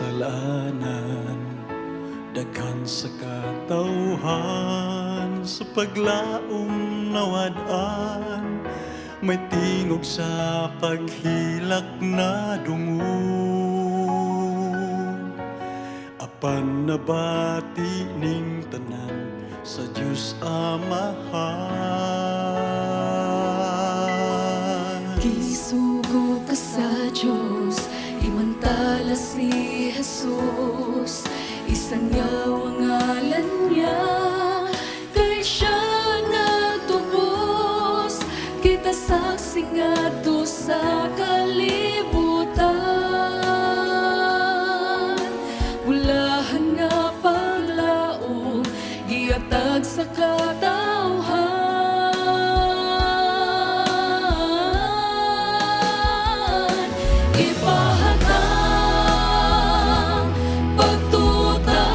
kasalanan, daghan sa katawhan, sa paglaom nawad-an, may tingog sa paghilak na dungog. Apan nabati ning tanan sa Diyos Amahan. Gisugo ka sa Diyos, imantala si Jesus, isang yawa ngalan niya, kay siya nagtubos, kita saksi ngadto sa kalibutan. Bulahan nga paglaom, giatag sa katawhan. Ipahatang pagtuta,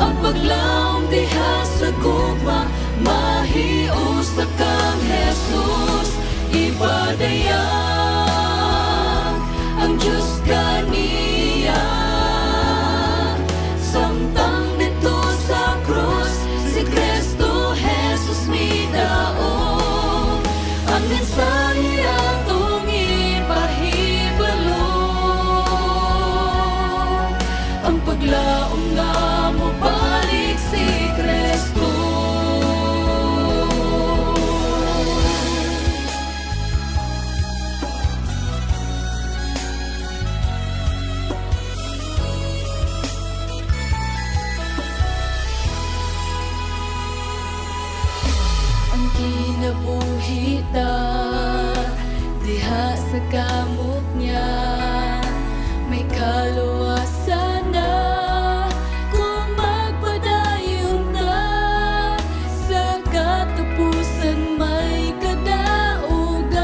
ang paglaom diha sa gugma, mahius sa kang Jesus. Ibadayang ang Diyos kaniya, samtang dito sa krus si Kristo Jesus midaog, ang mensahe atong ipahibalo, ang paglaom nga mo balik si Kristo. Ang kinabuhita diha sa kamot niya, may kaluwasan na kung magpadayon na, sa katapusan may kadaugan.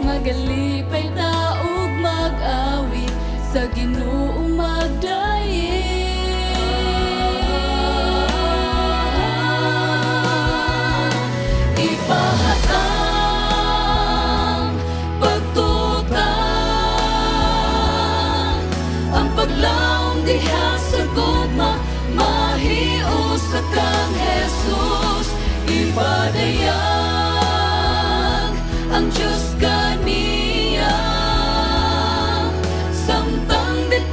Magalipay taog mag-awit sa Ginoo magdayin. Ipahatang pagtuta, ang paglaom diha sa gugma, mahius sa kang Jesus. Ibadayang ang Diyos kaniya, samtang dito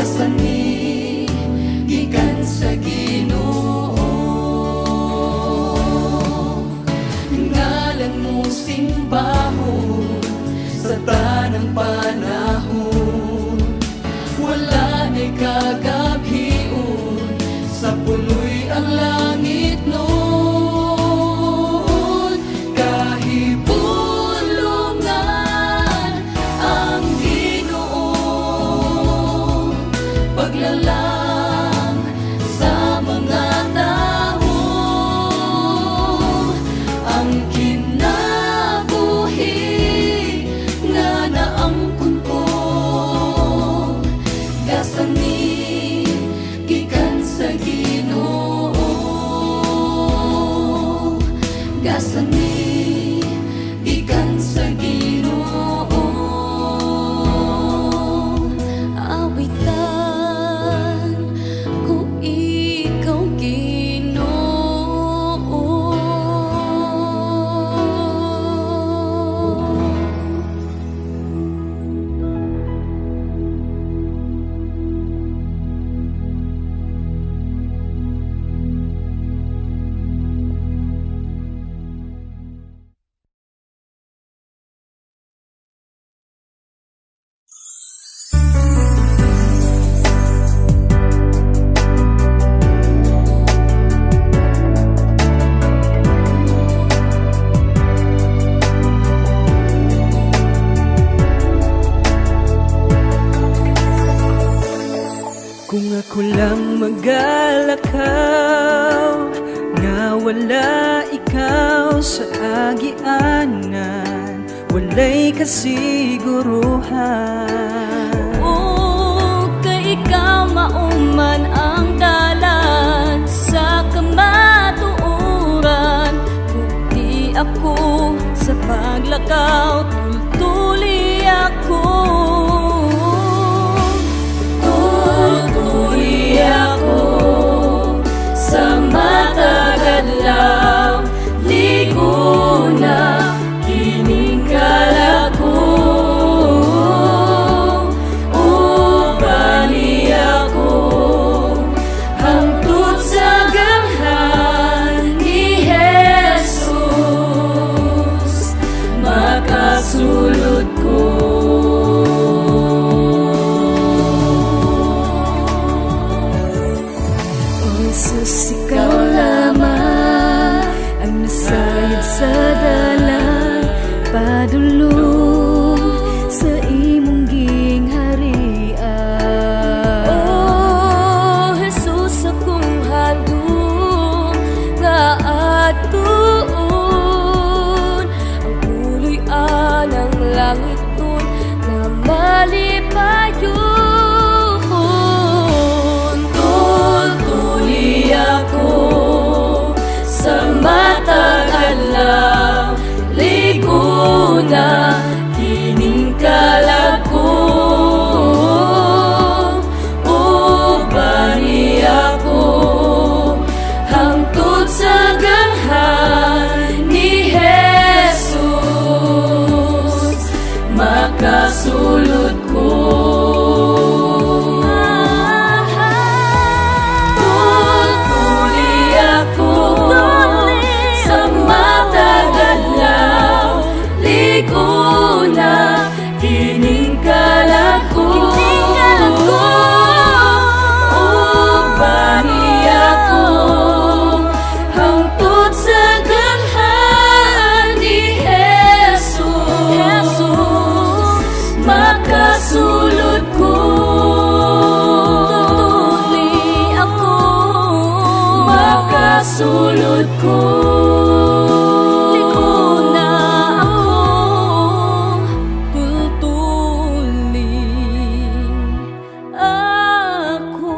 gasani gikan sa Ginoo. Ngalan mo simbahon sa tanang panahon, wala na'y kagabhion, sa puloy ang langit noon. Kahibulungan ang Ginoo, paglalang sa mga tao, ang kinabuhi nga naangkon ko, gasani gikan sa Ginoo. Gasani gikan sa Ginoo. Awitan ko ikaw Ginoo. Kung ako lang magalakaw, nga wala ikaw sa agianan, walay kasiguruhan. O kay ikaw mauman ang dalan sa kamatuoran, kung di ako sa paglakaw, tultuli ako. Tultuli ako sa matagadlaw, ligo na kiningkala ko. Ubani ako hangtod sa ganghan ni Jesus, makasulod ko. Jesus, ikaw lamang ang nasayad sa dalan, padulong sa imong gingharian. Oh, Jesus, akong handog nga atuon, ang puloy anang langit nun na malipayon. Tultuli ako sa matagadlaw, ligo na kiningkala ko. Ubani ako hangtod sa ganghan ni Jesus, makasulod ko. Tultuli ako sa matagadlaw, ligo na kiningkala ko. Ubani ako hangtod sa ganghan ni Jesus, makasulod ko. Tultuli ako, makasulod ko. Ligo na ako, tultuli ako.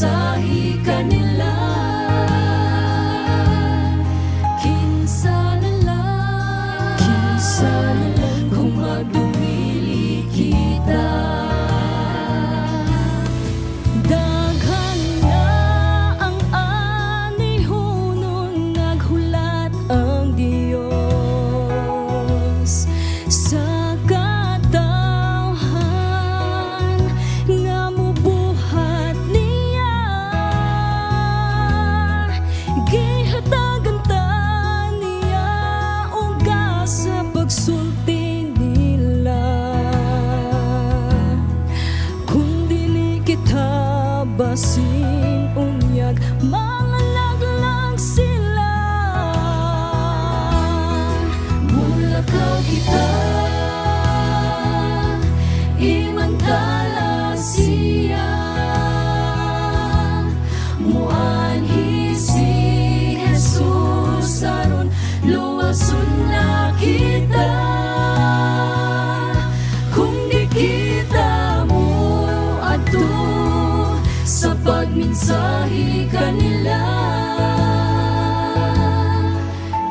mensahe kanila. Kinsa na lang kung magdumili kita. Daghan na ang anihunon, naghulat ang Diyos sa katawhan nga mubuhat niya. Gihatagan ta niya uga sa pagsulti nila. Kung dili kita basin unyag, mga laglag sila. Mulakaw kita, imantala siya. Muanhi si Jesus aron luwason na kita. Kung di kita mo ato sa pagmensahe kanila.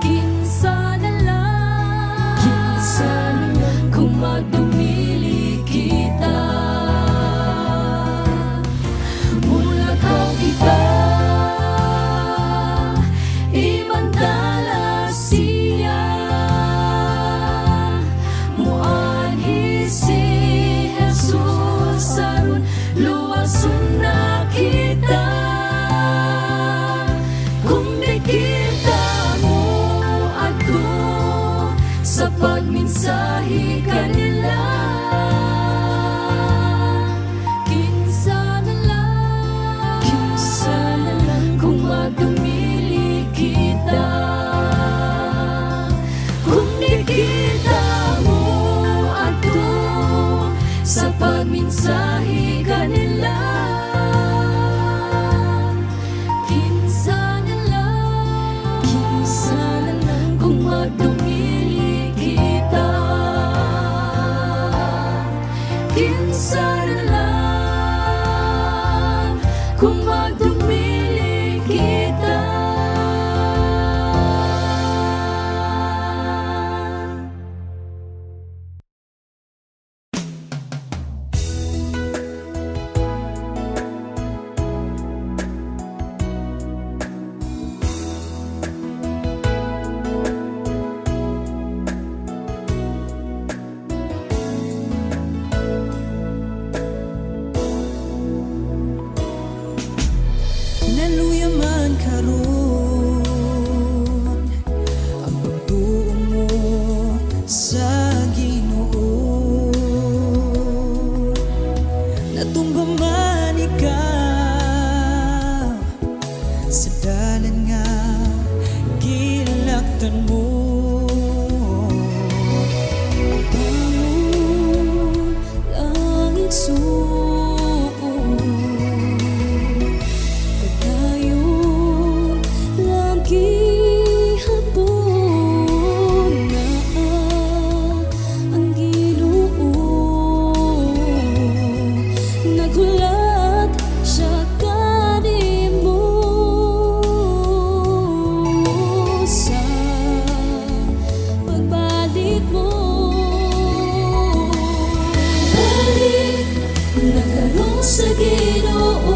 Kinsa na lang kung magdumili kita. Mulakaw kita, imantala siya. Muanhi si Jesus aron luwason na kita. Kung di kita mo ato sa pagmensahe kanila. Kinsa na lang kung magdumili kita. Kung di kita mo ato sa pagmensahe kanila. Kinsa na lang kung magdumili kita. Kinsa na lang kung magdumili kita. Naluya man karon ang pagtuo mo sa Ginoo. Natumba man ikaw sa dalan nga gilaktan mo. Bangon, langit suon, pagdayon lagi hapon na ang Ginoo. Naghulat siya kanimo sa pagbalik mo. Balik na karon sa Ginoo,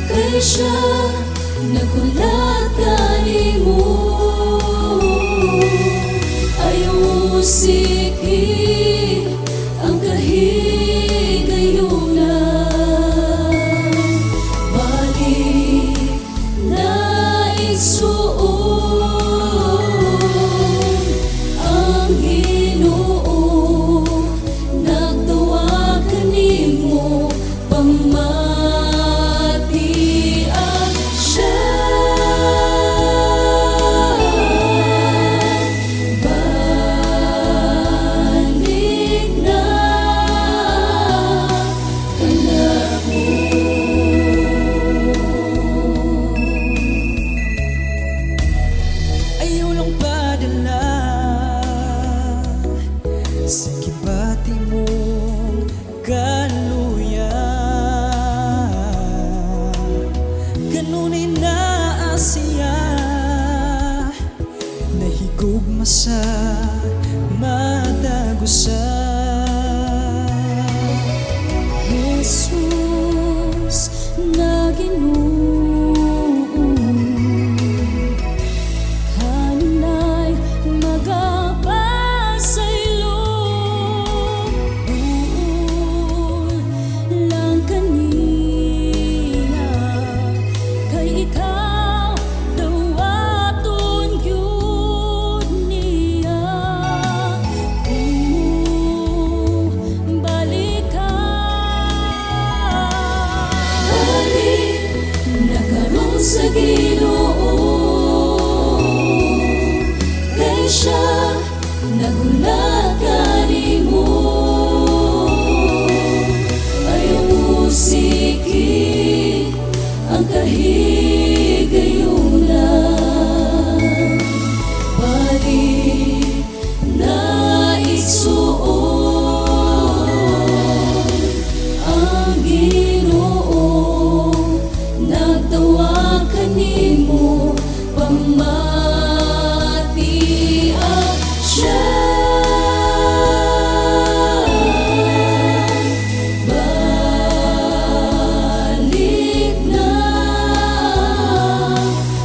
kay siya naghulat kanimo. Ayaw musiki ang kahigayunan. Balik na isuon ang Ginoo. Nagtuwa kanimo pamatian siya. Balik Ganunay naasiya, nahigugma sa madagusan. Jesus na Ginoo, kanunay magapasaylo, buol lang kanina, kay ikaw dawaton yun niya. Balik ka, nakaroon sa Ginoo, kay siya nagulat kanimo. Ayaw musiki ang kahigayunan, balik na isuon ang Ginoo, nagtawag kanimo pamati siya. Balik na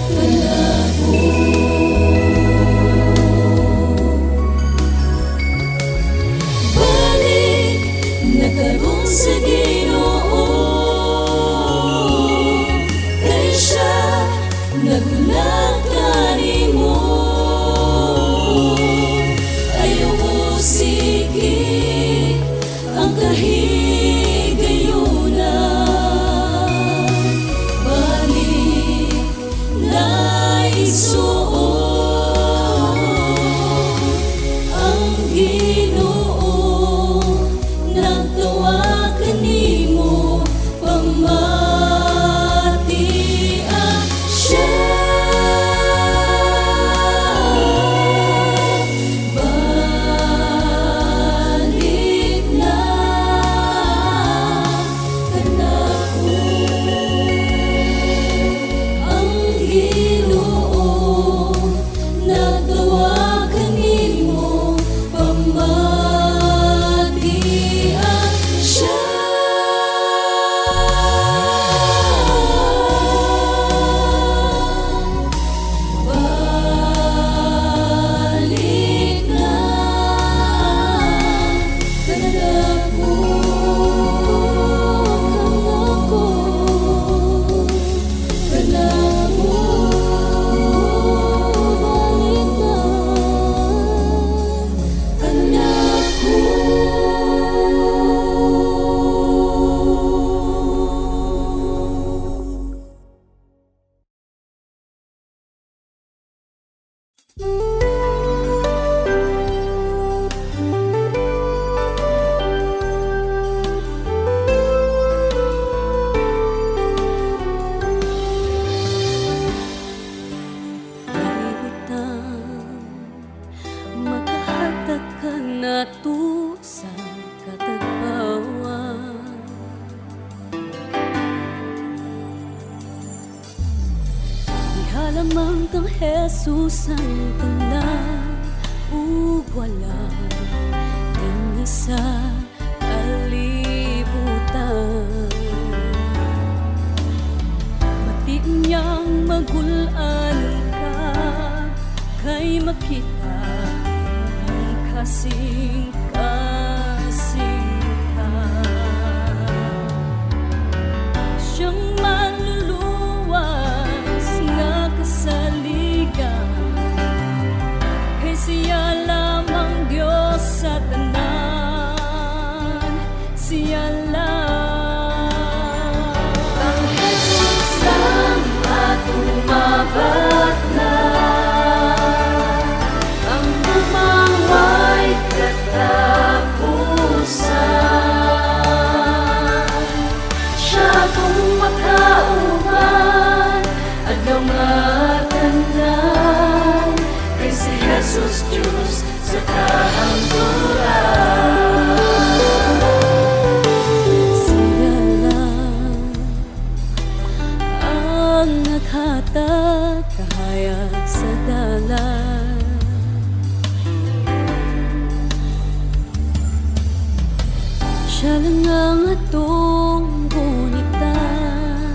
kanako, balik nakaroon sa Ginoo, kay siya nagulat kanimo. Ayaw musiki ang kahigayunan, balik na isuon ang Ginoo, nagtawag kanimo pamati siya. Balik na kanako, ang Ginoo, nagtawag kanimo pamati siya. Balik na kanako, kanako, balik na kanako. Makahatag ka na to sa katagpawan, ihalamang kang Jesus ang tanan, ug wala din sa kalibutan. Mati niyang magulan ka, kay makita ang kasing-kasing ka. Siyang manluluwas nga kasaligan, kay siya lamang Diyos sa tanan, siya lang. Ang Jesus lang atong mabatla, ang umaway kata hatag kahayag sa dalan. Siya lang ang atong gunitan,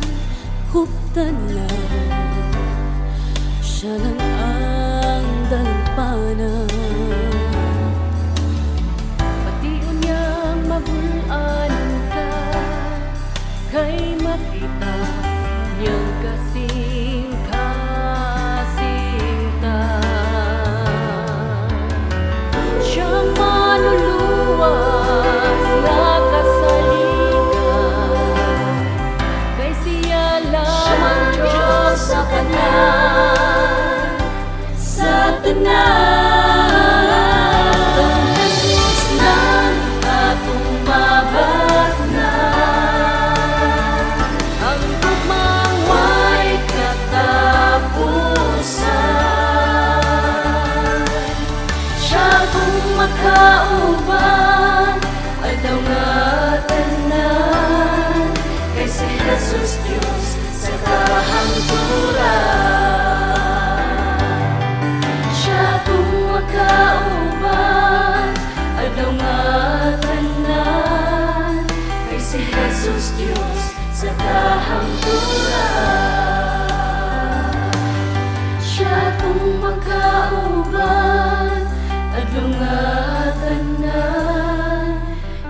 huptan lang. Siya lang ang dalampanan. Pati unyang mabulan ka, kay makita niyang kasing kasinta. Siyang manuluwas na kasaligan, kay siya lamang Diyos sa tanan, sa tanan. Ang Jesus lang atong mabatnan, ang tugmang way katapusan. Siya kung makauban, adaw nga tanan, kay si Jesus Diyos sa kahangturan. Siya kung makauban, adaw nga tanan, kay si Jesus Diyos sa kahangturan. Siya kung makauban, adaw nga tanan,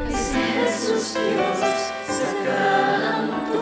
kay si Jesus Diyos sa kahangturan.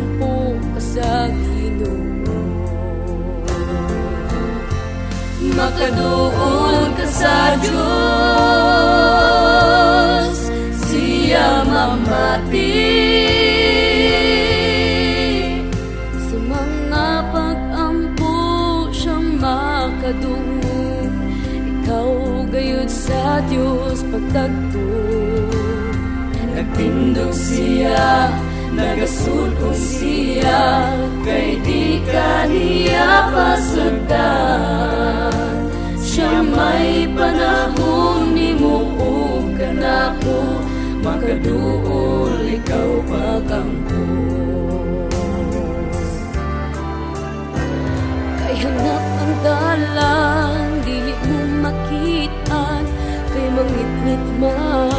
pag-ampo ka sa Ginoo. Makaduol ka sa Diyos, siya mamati. Sa mga pag-ampo siyang makadungog, ikaw gayud sa Diyos pagtagpo. Nagtindog siya, nagasulong siya, kay di ka niya pasagdan. Siya may panahon ni mo o kanako, makaduol ikaw pag-ampo. Kay hanap ang dalan, dili mo makitaan, kay mangitngit man.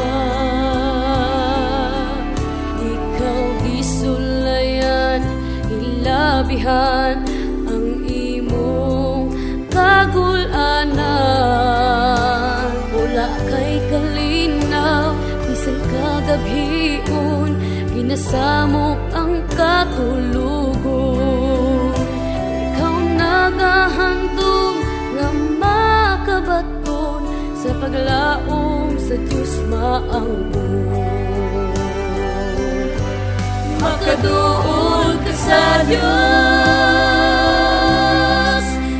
Ikaw gisulayan, ilabihan ang imong kagulanan. Wala kay kalinaw, bisan kagabhion, ginasamok ang katulugon. Ikaw nagahandom nga makabaton, sa paglaom sa Diyos maangkon. Makaduol ka sa Diyos,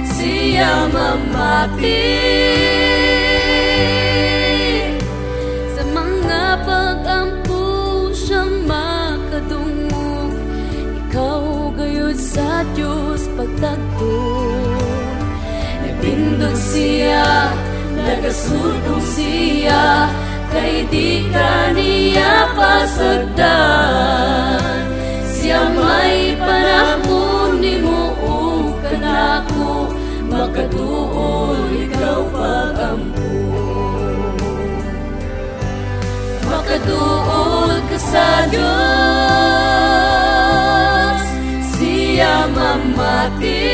siya mamati. Sa mga pag-ampo siyang makadungog, ikaw gayud sa Diyos pagtagpo. Nagtindog siya, nagasulong siya, kay di ka niya pasagdan. Siya may panahon ni mo o kanako, makaduol ikaw pag-ampo. Makaduol ka sa Diyos, siya mamati.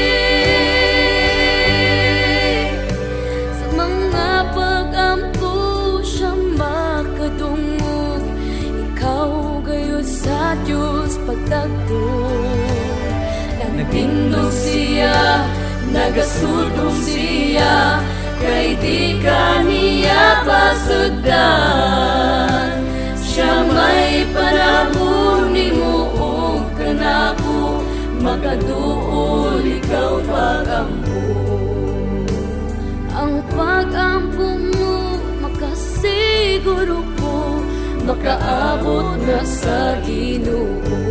Sa mga pag-ampo siyang makadungog, ikaw gayud sa Diyos pagtagpo. Nagtindog siya, nagasulong siya, kay di ka niya pasagdan. Siya may panahon ni mo o kanako, makaduol ikaw pag-ampo. Ang pag-ampo mo makasiguro ko, makaabot na sa Ginoo.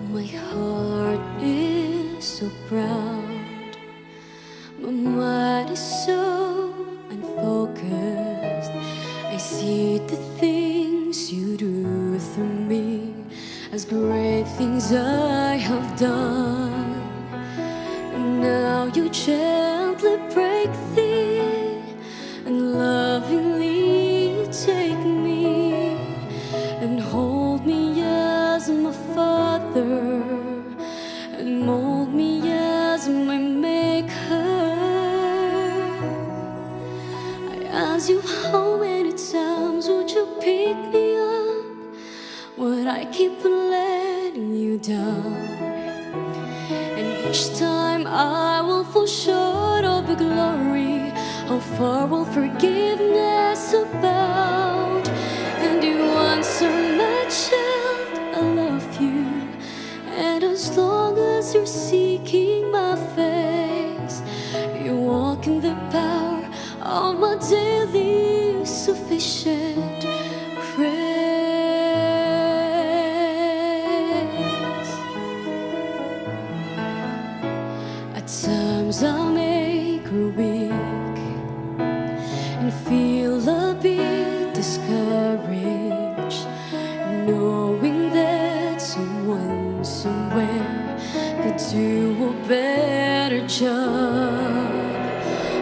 My heart is so proud, my mind is so unfocused. I see the things you do through me as great things I have done. And now you gently break thee and lovingly you take me and hold me as my father and mold me as my maker. I ask you how many times would you pick me up when I keep on letting you down. And each time I will fall short of your glory, how far will forgiveness abound? And you answer, my child, I love you. And as long as you're seeking my face, you walk in the power of my daily sufficient grace. At times I make her weak and feel a bit discouraged, knowing that someone somewhere could do a better job.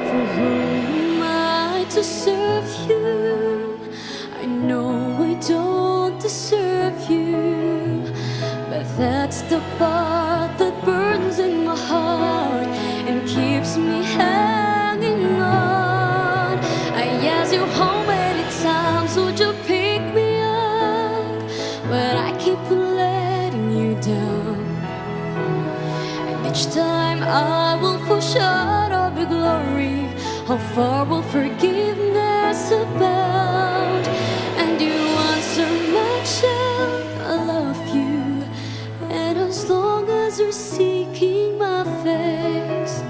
For whom am I to serve you? I know I don't to serve you, but that's the part that burns in my heart and keeps me hanging on. I ask you how many times would you pick me up, but I keep letting you down. And each time I will fall short of your glory, how far will forgiveness abound? And you answer my child, I love you. And as long as you're seeking my face,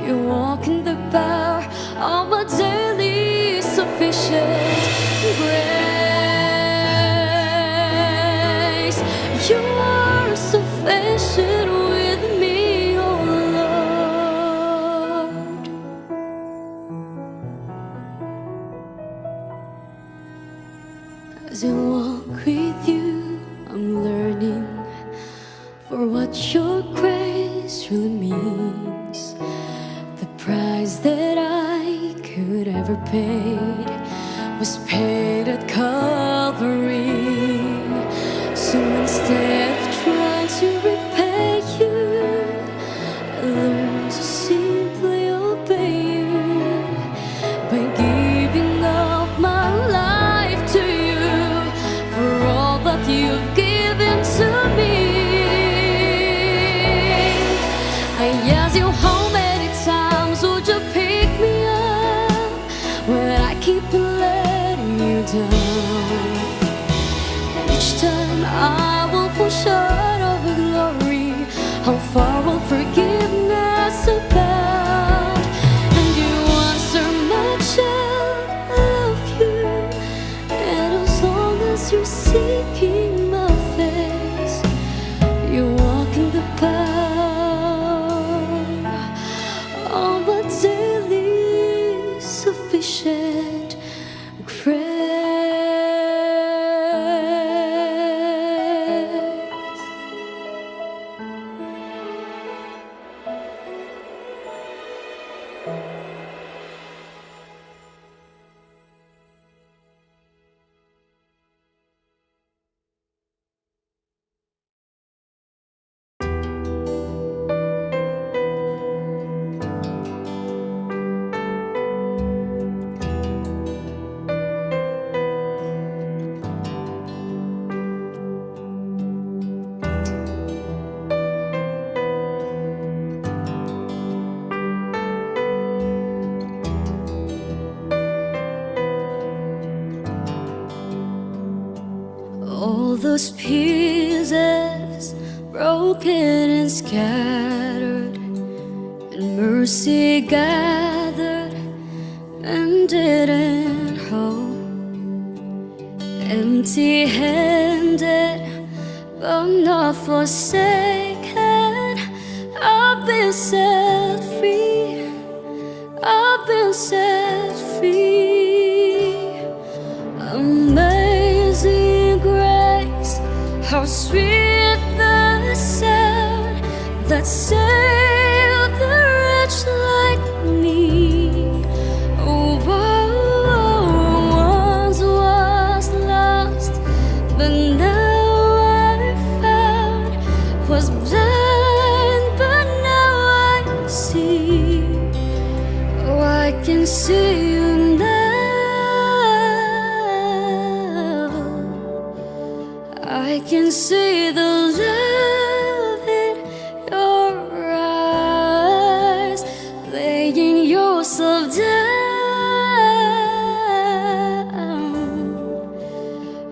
you walk in the power of my daily sufficient grace. You are sufficient with me, oh Lord. As I walk with you, I'm learning for what your grace really means. The price that I could ever pay was paid at Calvary. So instead of trying to repay you, I learned to simply obey you by giving up my life to you for all that you've given to me. I ask you how many times would you pick me up, but I keep letting you down. And each time I will fall short of your glory, how far will forgiveness abound? And you answer my child, I love you. And as long as you're seeking my face, you walk in the power of my daily sufficient grace. All those pieces broken and scattered, and mercy gathered and didn't hold. Empty-handed but not forsaken, I've been set free, I've been set free. Amazing grace, how sweet the sound that saved the wretch like me. Oh, I once was lost, but now I found. Was blind, but now I see. Oh, I can see you now. I can see the love in your eyes, laying yourself down,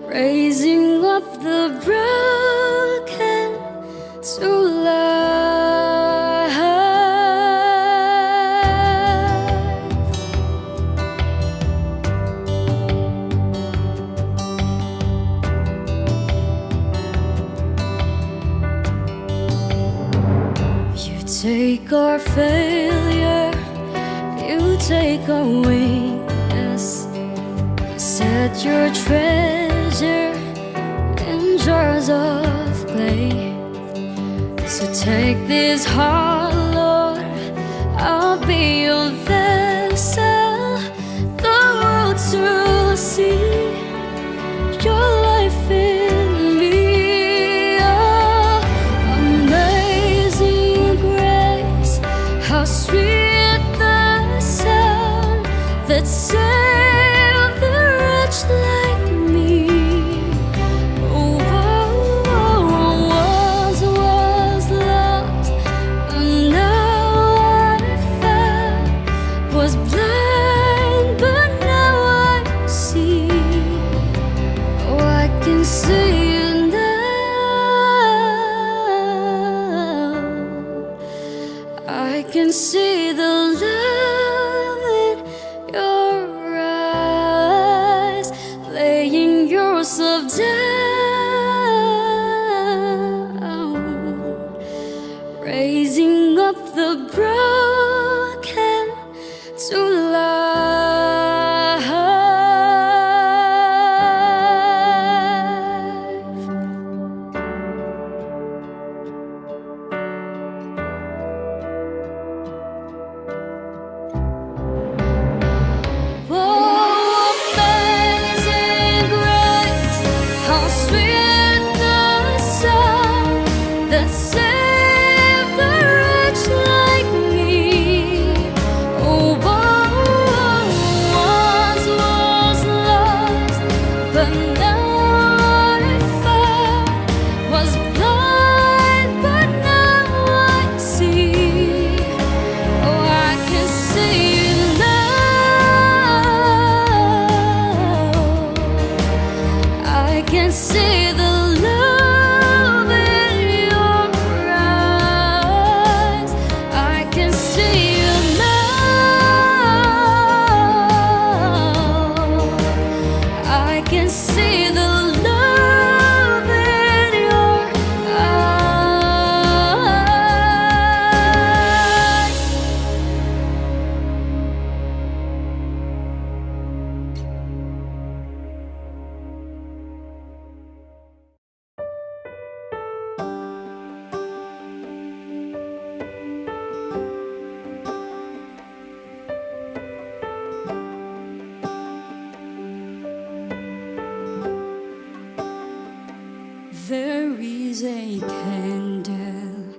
raising up the broken to life. You take our failure, you take our weakness, set your treasure in jars of clay. So take this heart, Lord, I'll be your vessel, the world to see your life in. can see the love in your eyes, laying yourself down, raising up the broken to life. Amazing grace, how sweet the sound that saved a wretch like me. Oh, once was lost, but now I found. Was blind, but now I see. Oh, I can see you now. I can see the love in your eyes. I can see you now. I can see the love in your eyes. There is a candle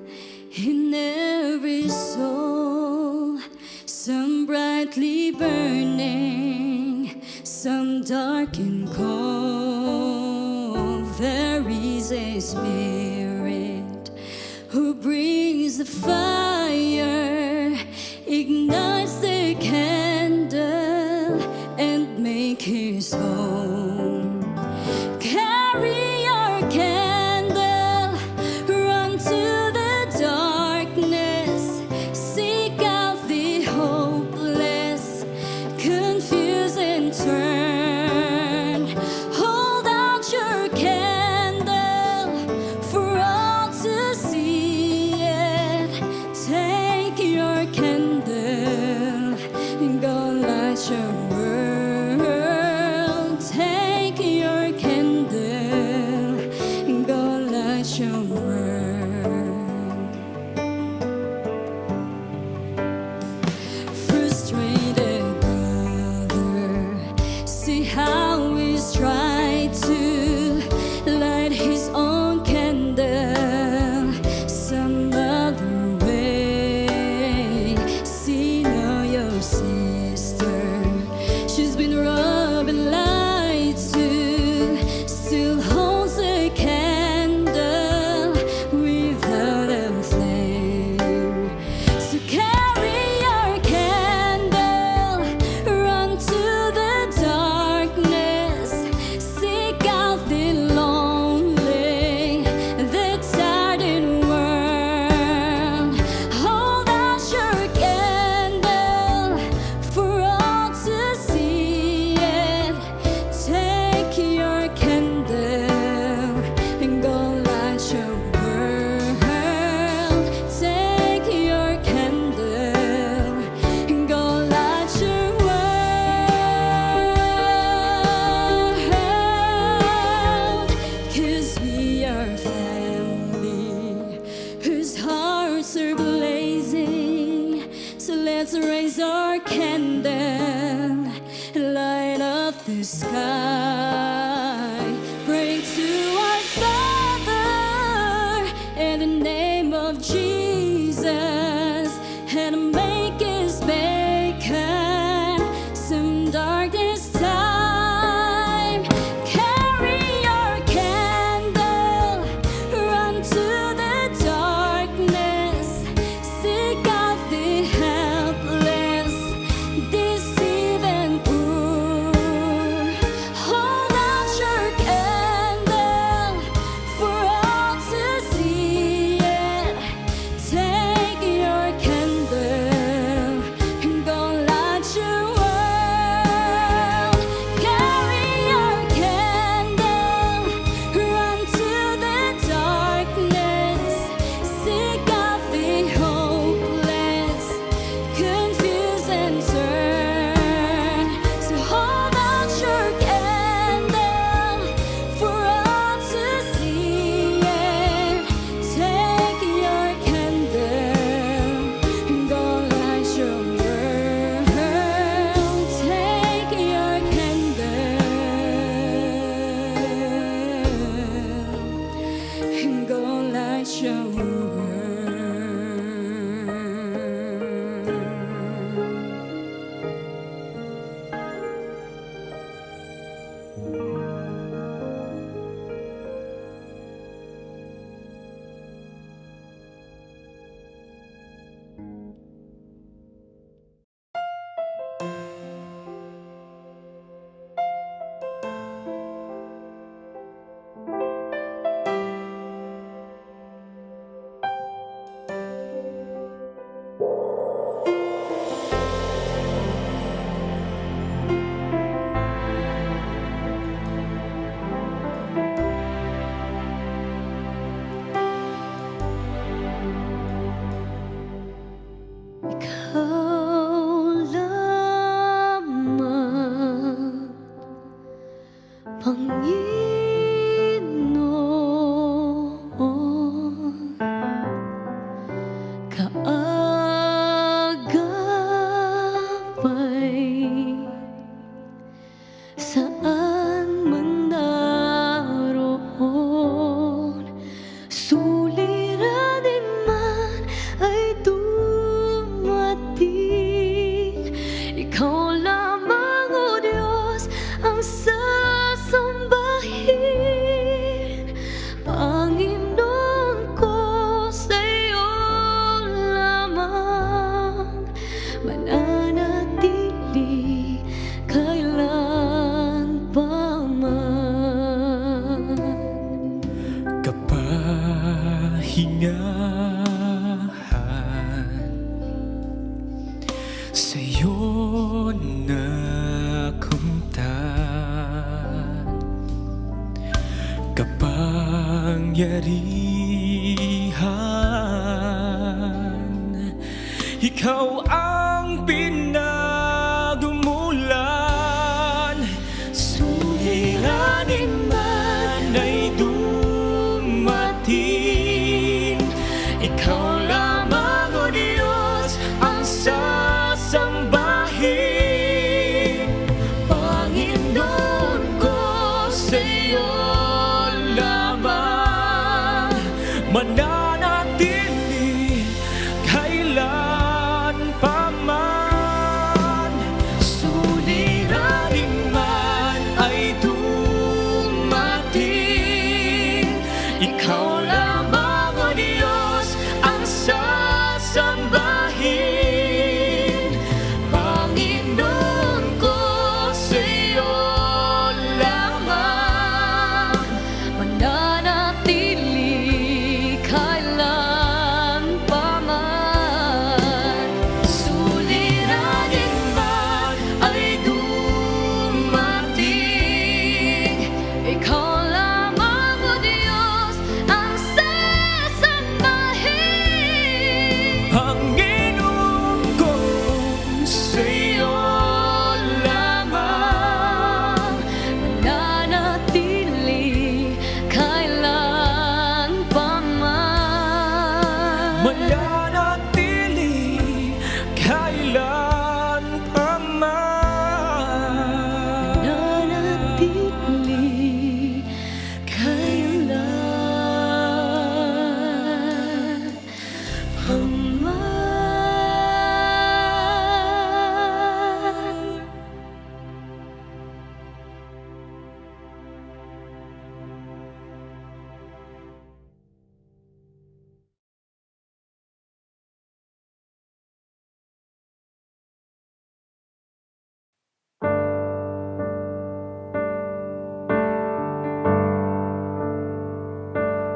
in every soul, some brightly burning, some dark and cold. There is a spirit who brings the fire, ignites the candle, and make his home. Carry your candle, run to the darkness, seek out the hopeless, confuse and turn. Hold out your candle for all to see it. Take your candle and go light your world. Take your candle and go light your world. Frustrated brother, see how he's tried to light his own candle some other way. See now your sister, she's been robbed and lied to, still holds a candle without a flame. So carry your candle, run to the darkness, seek out the lonely, the tired world. Hold out your candle for all to see it. Take your candle and go light your world. Take your candle and go light your world. 'Cause we are family whose hearts are blazing. So let's raise our candle, light up the sky. Pray to our Father in the name of Jesus, and make His bacon some darkness time. Carry your candle, run to the darkness, seek out the helpless, deceive and poor. Hold out your candle for all to see it. kahingahan sa'yo nakamtan. Kapangyarihan, ikaw ang pinagmulan. Suliranin man ay dumating, ikaw lamang, O Diyos, ang sasambahin. Panginoon ko, sa'yo lamang mananatili kailan pa man. Suliranin man ay dumating, ikaw lamang, O Diyos, ang sasambahin. Panginoon ko, sa'yo lamang mananatili kailan pa man. suliranin man ay dumating, Ikaw lamang, O Diyos, ang sasambahin. Panginoon ko, sa'yo lamang Mananatili kailan pa man. mananatili kailan pa man. Mananatili kailan pa man.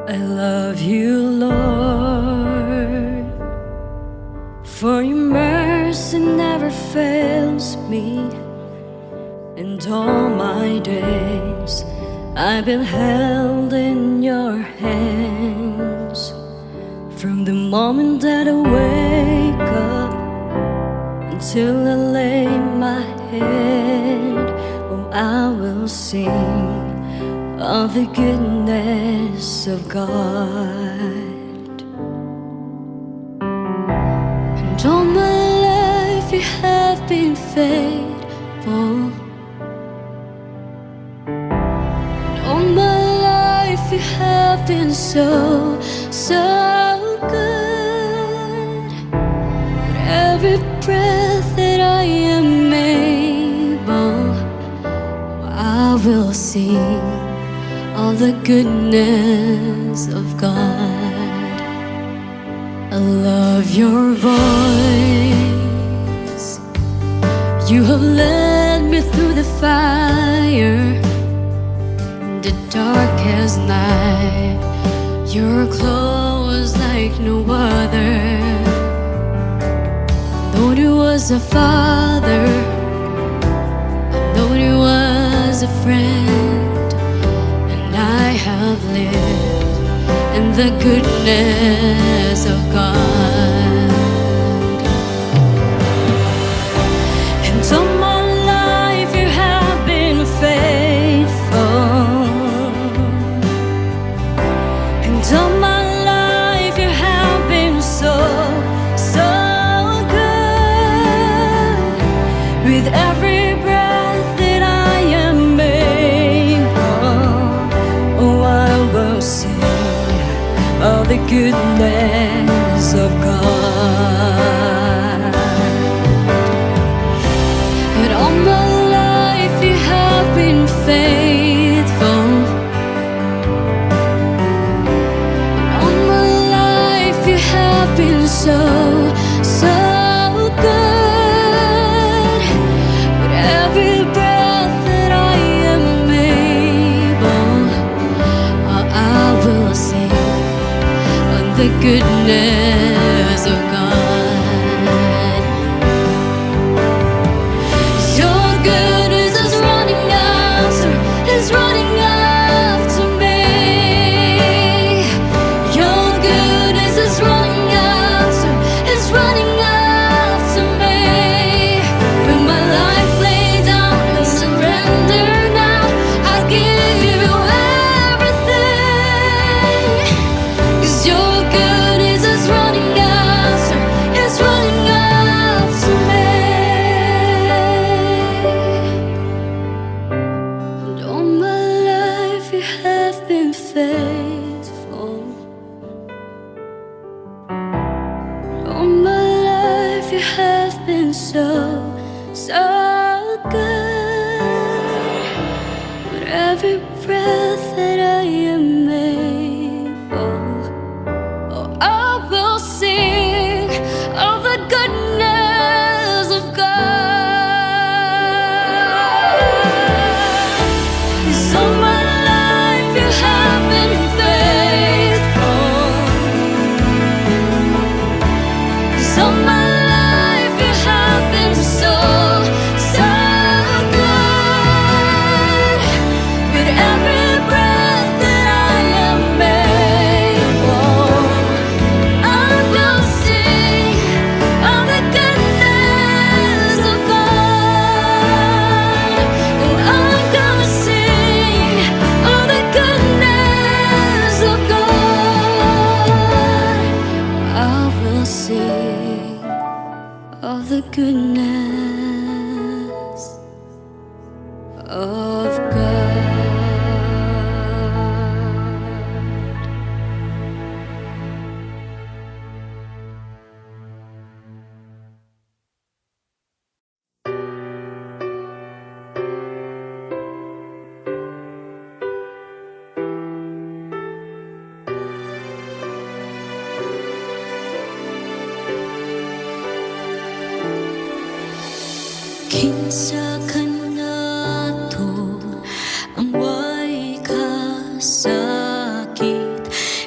I love you, Lord, for your mercy never fails me. And all my days I've been held in your hands. From the moment that I wake up until I lay my head, oh, I will sing of the goodness of God. And all my life you have been faithful. And all my life you have been so, so good. With every breath that I am able, I will sing all the goodness of God. I love your voice. You have led me through the fire, the darkest night. You're close like no other. Though you was a father, though you was a friend, and I have lived in the goodness of God. And all my life you have been faithful. And all my life you have been so, so good. With every breath that I am able, oh, I will sing of the goodness of God. And all my life you have been faithful. And all my life you have been so, so good. With every breath that I am able, I will sing on the goodness of God. Your goodness is running after, is running after me. Your goodness is running after, is running after me. With my life laid down and surrender now, I give you everything. 'Cause your goodness is running after, is running after me. And all my life you have been faithful. All my life you have been so, so good. With every breath that I am able, oh, I will sing of the goodness of God. 'Cause all my life you have been faithful. 'Cause all my life you have been so, so good. With every breath that I am able, I will sing of the goodness of God. And I'm gonna sing of the goodness of God. I will sing of the goodness of God. Kinsa kanato ang way kasakit,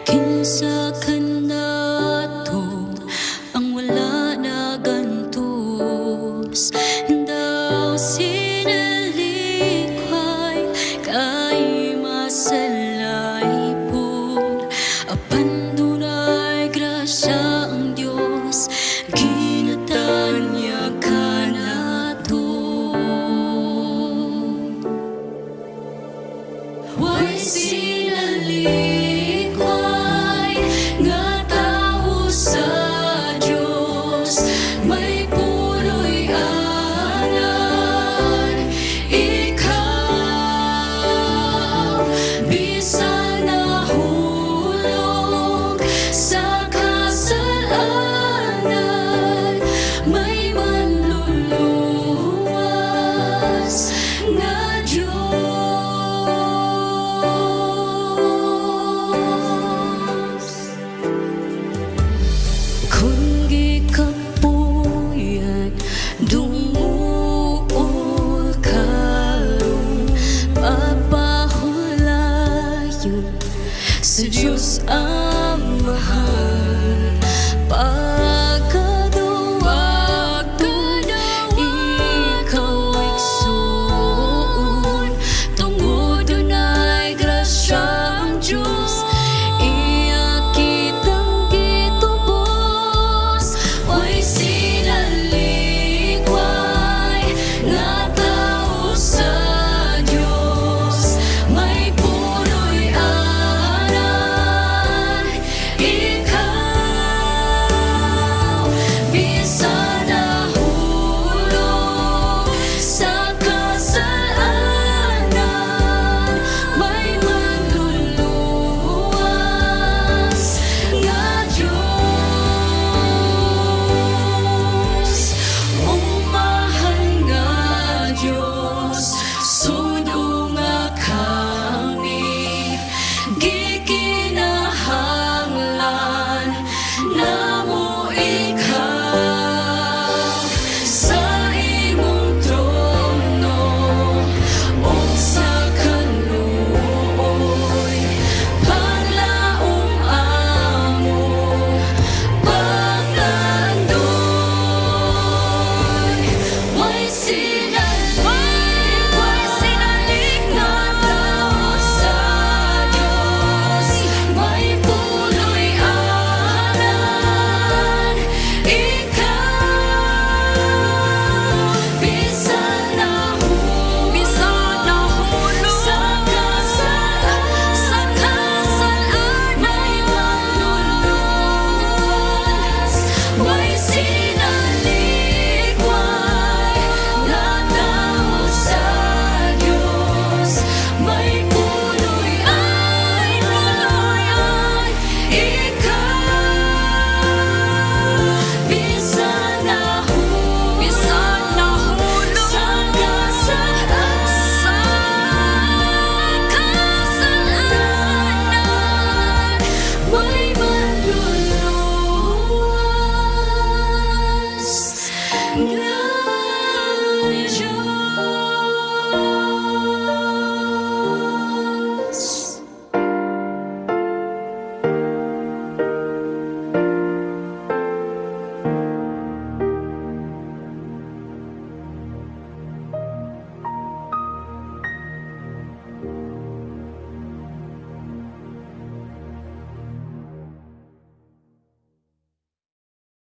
kinsa kanato ang wala na gantos. Daw sinalikway kay masalay po, apan dunay grasya ang Diyos, ginatanya ka nato. Way sinalikway nga tao sa Diyos, may puloy anan. Ikaw bisan nahulog sa kasalanan, may manluluwas nga Diyos. Kung gikapuyan dumuol karon, papahulayon sa Diyos ang mahal.